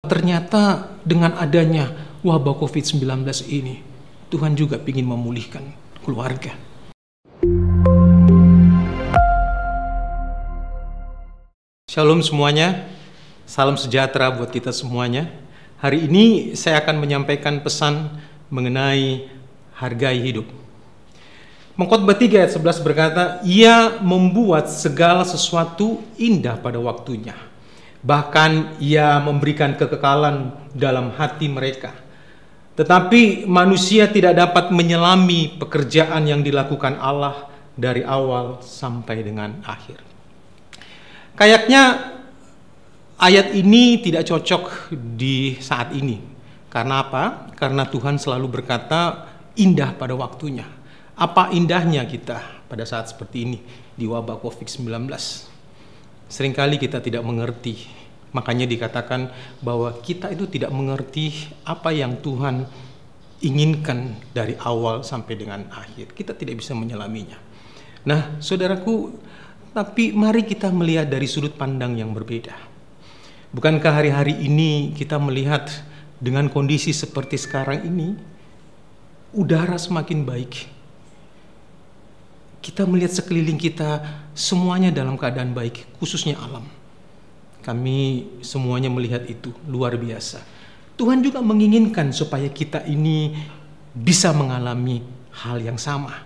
Ternyata dengan adanya wabah COVID-19 ini, Tuhan juga ingin memulihkan keluarga. Shalom semuanya, salam sejahtera buat kita semuanya. Hari ini saya akan menyampaikan pesan mengenai hargai hidup. Pengkhotbah 3 ayat 11 berkata, Ia membuat segala sesuatu indah pada waktunya. Bahkan Ia memberikan kekekalan dalam hati mereka. Tetapi manusia tidak dapat menyelami pekerjaan yang dilakukan Allah dari awal sampai dengan akhir. Kayaknya ayat ini tidak cocok di saat ini. Karena apa? Karena Tuhan selalu berkata indah pada waktunya. Apa indahnya kita pada saat seperti ini di wabah COVID-19? Seringkali kita tidak mengerti. Makanya dikatakan bahwa kita itu tidak mengerti apa yang Tuhan inginkan dari awal sampai dengan akhir. Kita tidak bisa menyelaminya. Nah, saudaraku, tapi mari kita melihat dari sudut pandang yang berbeda. Bukankah hari-hari ini kita melihat dengan kondisi seperti sekarang ini, udara semakin baik. Kita melihat sekeliling kita semuanya dalam keadaan baik, khususnya alam. Kami semuanya melihat itu luar biasa. Tuhan juga menginginkan supaya kita ini bisa mengalami hal yang sama.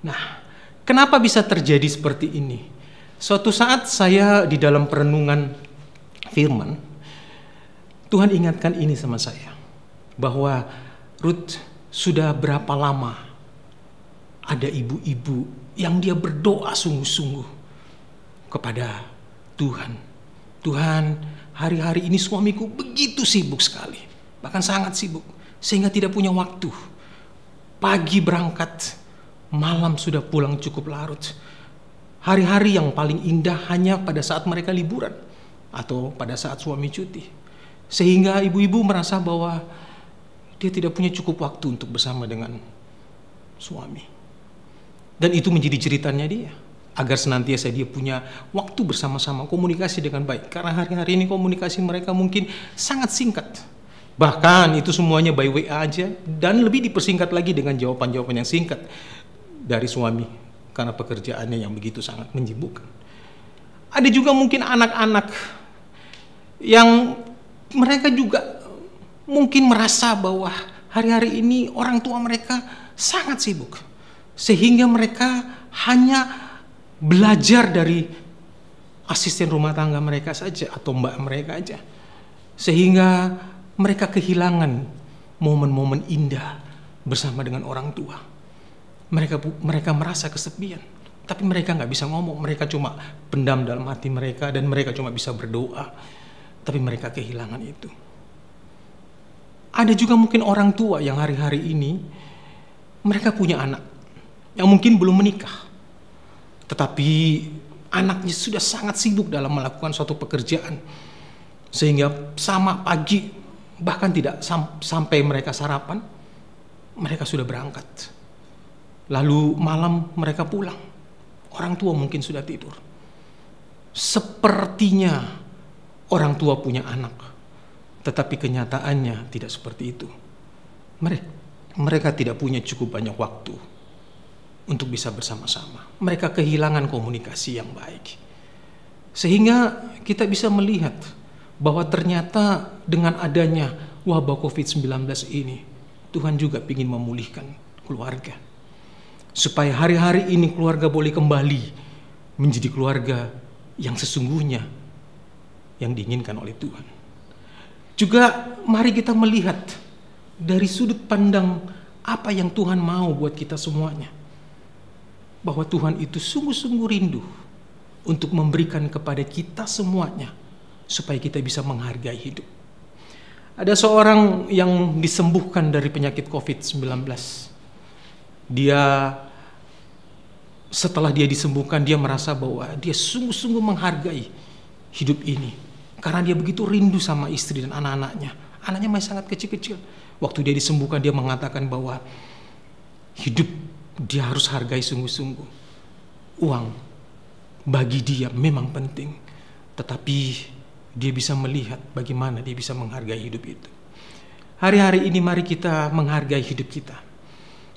Nah, kenapa bisa terjadi seperti ini? Suatu saat saya di dalam perenungan firman, Tuhan ingatkan ini sama saya, bahwa Ruth, sudah berapa lama ada ibu-ibu yang dia berdoa sungguh-sungguh kepada Tuhan. Tuhan, hari-hari ini suamiku begitu sibuk sekali, bahkan sangat sibuk, sehingga tidak punya waktu. Pagi berangkat, malam sudah pulang cukup larut. Hari-hari yang paling indah hanya pada saat mereka liburan atau pada saat suami cuti. Sehingga ibu-ibu merasa bahwa dia tidak punya cukup waktu untuk bersama dengan suami. Dan itu menjadi ceritanya dia, agar senantiasa dia punya waktu bersama-sama, komunikasi dengan baik. Karena hari-hari ini komunikasi mereka mungkin sangat singkat. Bahkan itu semuanya by WA aja, dan lebih dipersingkat lagi dengan jawaban-jawaban yang singkat dari suami, karena pekerjaannya yang begitu sangat menyibukkan. Ada juga mungkin anak-anak yang mereka juga mungkin merasa bahwa hari-hari ini orang tua mereka sangat sibuk, sehingga mereka hanya belajar dari asisten rumah tangga mereka saja atau mbak mereka aja, sehingga mereka kehilangan momen-momen indah bersama dengan orang tua. Mereka merasa kesepian, tapi mereka nggak bisa ngomong. Mereka cuma pendam dalam hati mereka, dan mereka cuma bisa berdoa, tapi mereka kehilangan itu. Ada juga mungkin orang tua yang hari-hari ini mereka punya anak yang mungkin belum menikah, tetapi anaknya sudah sangat sibuk dalam melakukan suatu pekerjaan, sehingga sama pagi, bahkan tidak sampai mereka sarapan, mereka sudah berangkat. Lalu malam mereka pulang, orang tua mungkin sudah tidur. Sepertinya orang tua punya anak, tetapi kenyataannya tidak seperti itu. Mereka tidak punya cukup banyak waktu untuk bisa bersama-sama. Mereka kehilangan komunikasi yang baik. Sehingga kita bisa melihat bahwa ternyata dengan adanya wabah COVID-19 ini, Tuhan juga ingin memulihkan keluarga. Supaya hari-hari ini keluarga boleh kembali menjadi keluarga yang sesungguhnya yang diinginkan oleh Tuhan. Juga mari kita melihat dari sudut pandang apa yang Tuhan mau buat kita semuanya. Bahwa Tuhan itu sungguh-sungguh rindu untuk memberikan kepada kita semuanya supaya kita bisa menghargai hidup. Ada seorang yang disembuhkan dari penyakit COVID-19. Setelah dia disembuhkan, dia merasa bahwa dia sungguh-sungguh menghargai hidup ini. Karena dia begitu rindu sama istri dan anak-anaknya. Anaknya masih sangat kecil-kecil. Waktu dia disembuhkan, dia mengatakan bahwa hidup dia harus hargai sungguh-sungguh. Uang bagi dia memang penting, tetapi dia bisa melihat bagaimana dia bisa menghargai hidup itu. Hari-hari ini mari kita menghargai hidup kita.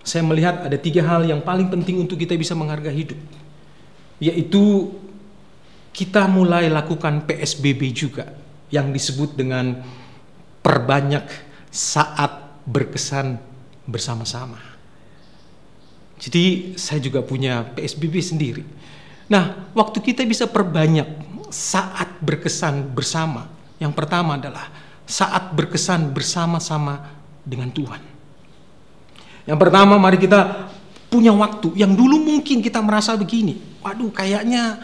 Saya melihat ada 3 hal yang paling penting untuk kita bisa menghargai hidup. Yaitu kita mulai lakukan PSBB juga, yang disebut dengan perbanyak saat berkesan bersama-sama. Jadi saya juga punya PSBB sendiri. Nah, waktu kita bisa perbanyak saat berkesan bersama, yang pertama adalah saat berkesan bersama-sama dengan Tuhan. Yang pertama, mari kita punya waktu yang dulu mungkin kita merasa begini, waduh kayaknya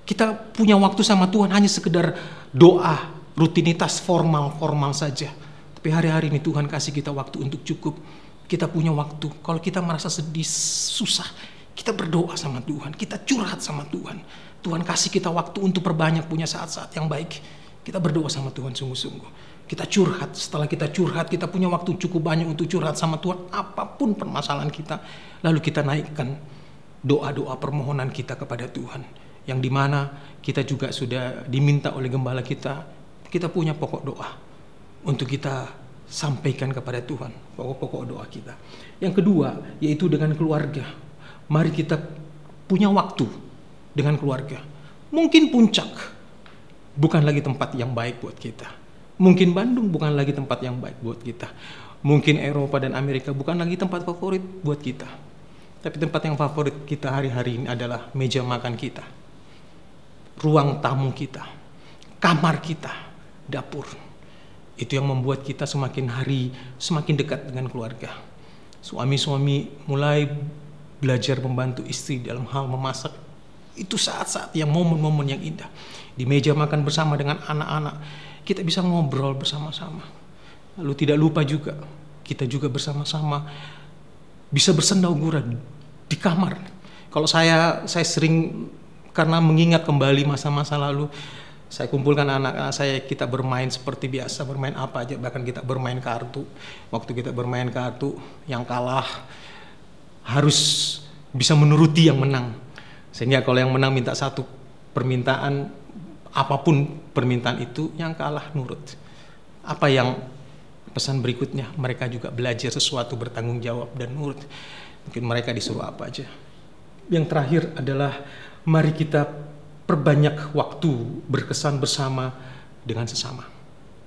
kita punya waktu sama Tuhan hanya sekedar doa, rutinitas formal saja. Tapi hari-hari ini Tuhan kasih kita waktu untuk cukup. Kita punya waktu, kalau kita merasa sedih, susah, kita berdoa sama Tuhan, kita curhat sama Tuhan. Tuhan kasih kita waktu untuk perbanyak punya saat-saat yang baik. Kita berdoa sama Tuhan sungguh-sungguh. Kita curhat, setelah kita curhat, kita punya waktu cukup banyak untuk curhat sama Tuhan, apapun permasalahan kita. Lalu kita naikkan doa-doa permohonan kita kepada Tuhan. Yang dimana kita juga sudah diminta oleh gembala kita punya pokok doa untuk kita sampaikan kepada Tuhan, pokok-pokok doa kita. Yang kedua, yaitu dengan keluarga. Mari kita punya waktu dengan keluarga. Mungkin Puncak bukan lagi tempat yang baik buat kita. Mungkin Bandung bukan lagi tempat yang baik buat kita. Mungkin Eropa dan Amerika bukan lagi tempat favorit buat kita. Tapi tempat yang favorit kita hari-hari ini adalah meja makan kita, ruang tamu kita, kamar kita, dapur. Itu yang membuat kita semakin hari semakin dekat dengan keluarga. Suami-suami mulai belajar membantu istri dalam hal memasak. Itu saat-saat yang momen-momen yang indah. Di meja makan bersama dengan anak-anak, kita bisa ngobrol bersama-sama. Lalu tidak lupa juga, kita juga bersama-sama bisa bersenda gurau di kamar. Kalau saya sering, karena mengingat kembali masa-masa lalu, saya kumpulkan anak-anak saya, kita bermain seperti biasa, bermain apa aja, bahkan kita bermain kartu. Waktu kita bermain kartu, yang kalah harus bisa menuruti yang menang. Sehingga kalau yang menang minta satu permintaan, apapun permintaan itu, yang kalah nurut. Apa yang pesan berikutnya, mereka juga belajar sesuatu, bertanggung jawab dan nurut. Mungkin mereka disuruh apa aja. Yang terakhir adalah mari kita perbanyak waktu berkesan bersama dengan sesama.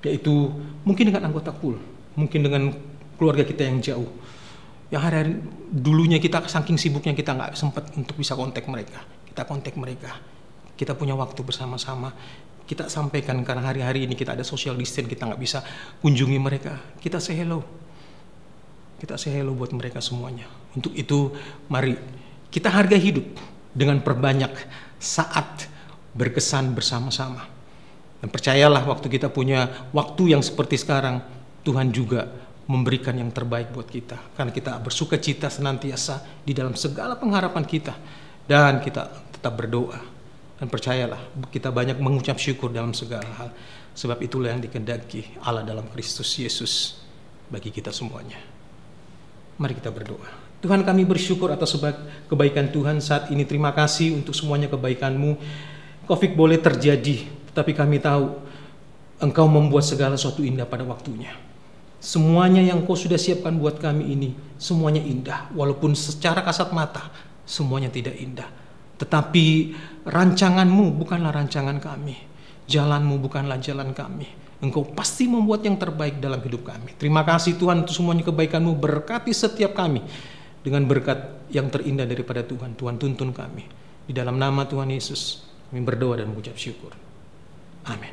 Yaitu mungkin dengan anggota KUL, mungkin dengan keluarga kita yang jauh. Yang hari-hari dulunya kita saking sibuknya kita nggak sempat untuk bisa kontak mereka. Kita kontak mereka. Kita punya waktu bersama-sama. Kita sampaikan karena hari-hari ini kita ada social distance, kita nggak bisa kunjungi mereka. Kita say hello. Kita say hello buat mereka semuanya. Untuk itu mari kita hargai hidup dengan perbanyak saat berkesan bersama-sama. Dan percayalah waktu kita punya waktu yang seperti sekarang, Tuhan juga memberikan yang terbaik buat kita. Karena kita bersuka cita senantiasa di dalam segala pengharapan kita. Dan kita tetap berdoa. Dan percayalah kita banyak mengucap syukur dalam segala hal. Sebab itulah yang dikehendaki Allah dalam Kristus Yesus bagi kita semuanya. Mari kita berdoa. Tuhan, kami bersyukur atas kebaikan Tuhan saat ini. Terima kasih untuk semuanya kebaikan-Mu. Covid boleh terjadi, tetapi kami tahu Engkau membuat segala sesuatu indah pada waktunya. Semuanya yang Kau sudah siapkan buat kami ini, semuanya indah. Walaupun secara kasat mata, semuanya tidak indah. Tetapi rancangan-Mu bukanlah rancangan kami. Jalan-Mu bukanlah jalan kami. Engkau pasti membuat yang terbaik dalam hidup kami. Terima kasih Tuhan untuk semuanya kebaikan-Mu. Berkati setiap kami dengan berkat yang terindah daripada Tuhan. Tuhan tuntun kami. Di dalam nama Tuhan Yesus, kami berdoa dan mengucap syukur. Amin.